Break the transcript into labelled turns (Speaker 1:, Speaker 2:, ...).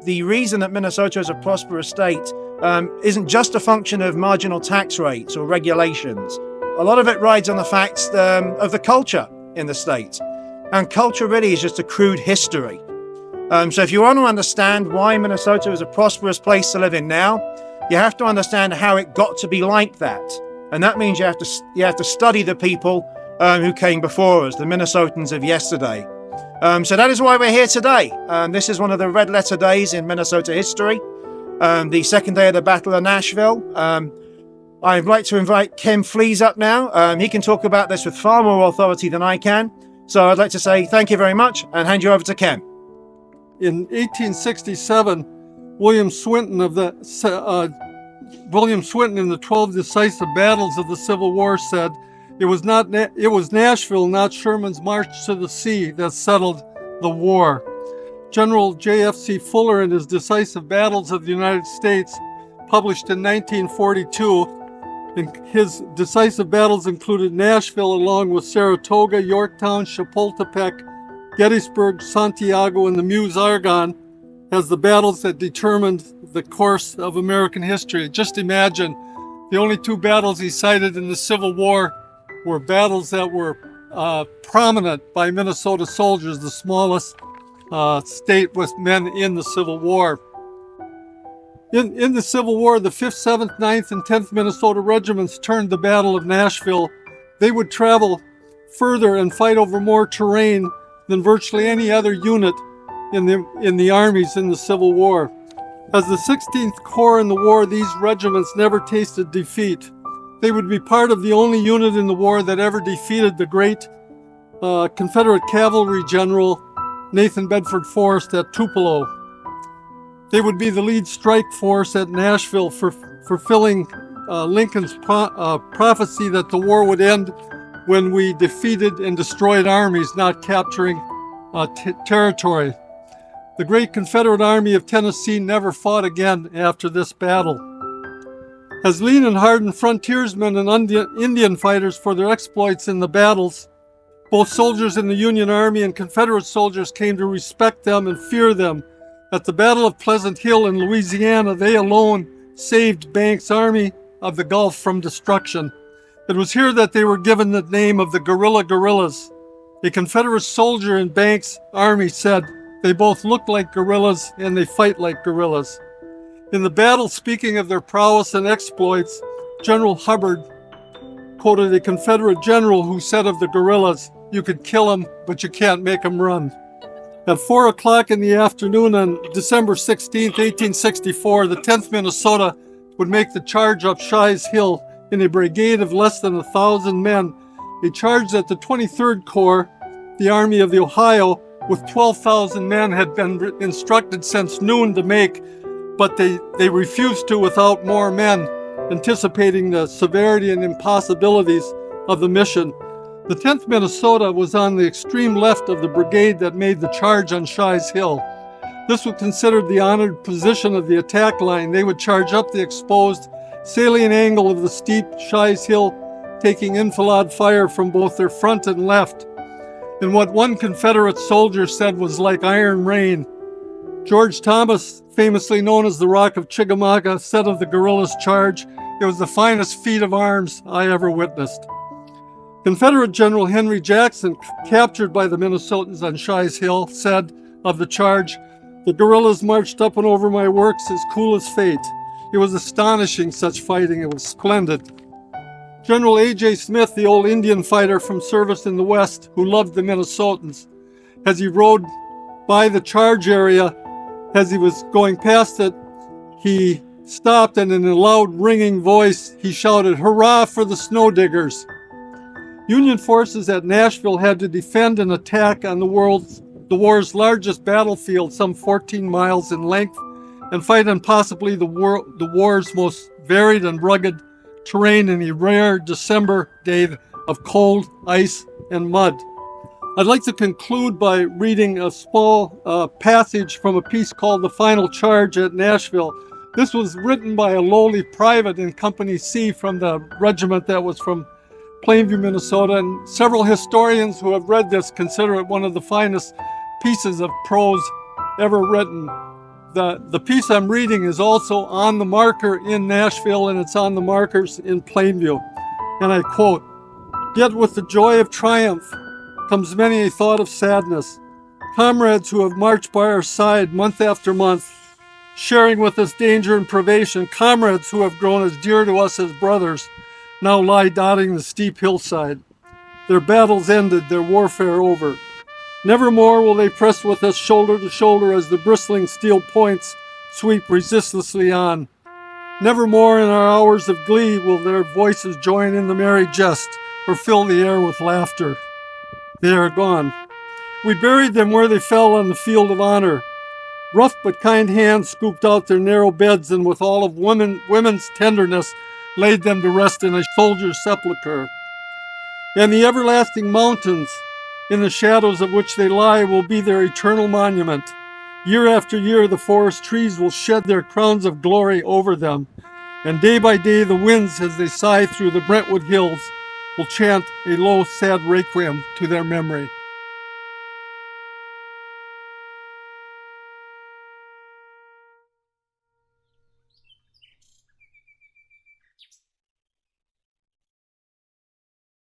Speaker 1: the reason that Minnesota is a prosperous state isn't just a function of marginal tax rates or regulations. A lot of it rides on the facts of the culture in the state. And culture really is just a crude history. So if you want to understand why Minnesota is a prosperous place to live in now, you have to understand how it got to be like that. And that means you have to study the people who came before us, the Minnesotans of yesterday. So that is why we're here today. This is one of the red letter days in Minnesota history, the second day of the Battle of Nashville. I'd like to invite Ken Flees up now. He can talk about this with far more authority than I can. So I'd like to say thank you very much and hand you over to Ken.
Speaker 2: In 1867, William Swinton in the 12 decisive battles of the Civil War said, it was Nashville, not Sherman's march to the sea, that settled the war. General J.F.C. Fuller, in his Decisive Battles of the United States, published in 1942, and his decisive battles included Nashville along with Saratoga, Yorktown, Chapultepec, Gettysburg, Santiago, and the Meuse-Argonne as the battles that determined the course of American history. Just imagine, the only two battles he cited in the Civil War were battles that were prominent by Minnesota soldiers, the smallest state with men in the Civil War. In the Civil War, the 5th, 7th, 9th, and 10th Minnesota regiments turned the Battle of Nashville. They would travel further and fight over more terrain than virtually any other unit in the armies in the Civil War. As the 16th Corps in the war, these regiments never tasted defeat. They would be part of the only unit in the war that ever defeated the great Confederate cavalry general Nathan Bedford Forrest at Tupelo. They would be the lead strike force at Nashville for fulfilling Lincoln's prophecy that the war would end when we defeated and destroyed armies, not capturing territory. The great Confederate Army of Tennessee never fought again after this battle. As lean and hardened frontiersmen and Indian fighters for their exploits in the battles, both soldiers in the Union Army and Confederate soldiers came to respect them and fear them. At the Battle of Pleasant Hill in Louisiana, they alone saved Banks' Army of the Gulf from destruction. It was here that they were given the name of the guerrillas. A Confederate soldier in Banks' army said, "They both look like guerrillas and they fight like guerrillas." In the battle, speaking of their prowess and exploits, General Hubbard quoted a Confederate general who said of the guerrillas, "You could kill them, but you can't make them run." At 4 o'clock in the afternoon on December 16, 1864, the 10th Minnesota would make the charge up Shies Hill in a brigade of less than 1,000 men, a charge that the 23rd Corps, the Army of the Ohio, with 12,000 men had been instructed since noon to make, but they refused to without more men, anticipating the severity and impossibilities of the mission. The 10th Minnesota was on the extreme left of the brigade that made the charge on Shies Hill. This was considered the honored position of the attack line. They would charge up the exposed salient angle of the steep Shies Hill, taking enfilade fire from both their front and left. In what one Confederate soldier said was like iron rain. George Thomas, famously known as the Rock of Chickamauga, said of the guerrillas' charge, "It was the finest feat of arms I ever witnessed." Confederate General Henry Jackson, captured by the Minnesotans on Shies Hill, said of the charge, "The guerrillas marched up and over my works as cool as fate. It was astonishing, such fighting. It was splendid." General A.J. Smith, the old Indian fighter from service in the West, who loved the Minnesotans, as he rode by the charge area, as he was going past it, he stopped and in a loud, ringing voice, he shouted, "Hurrah for the snow diggers!" Union forces at Nashville had to defend and attack on the war's largest battlefield, some 14 miles in length, and fight on possibly the war's most varied and rugged terrain in a rare December day of cold, ice, and mud. I'd like to conclude by reading a small passage from a piece called "The Final Charge at Nashville." This was written by a lowly private in Company C from the regiment that was from Plainview, Minnesota, and several historians who have read this consider it one of the finest pieces of prose ever written. the piece I'm reading is also on the marker in Nashville, and it's on the markers in Plainview. And I quote, "Yet with the joy of triumph comes many a thought of sadness. Comrades who have marched by our side month after month, sharing with us danger and privation, comrades who have grown as dear to us as brothers, now lie dotting the steep hillside. Their battles ended, their warfare over. Nevermore will they press with us shoulder to shoulder as the bristling steel points sweep resistlessly on. Nevermore in our hours of glee will their voices join in the merry jest or fill the air with laughter. They are gone. We buried them where they fell on the field of honor. Rough but kind hands scooped out their narrow beds and with all of women's tenderness laid them to rest in a soldier's sepulchre. And the everlasting mountains, in the shadows of which they lie, will be their eternal monument. Year after year, the forest trees will shed their crowns of glory over them, and day by day, the winds, as they sigh through the Brentwood hills, will chant a low, sad requiem to their memory."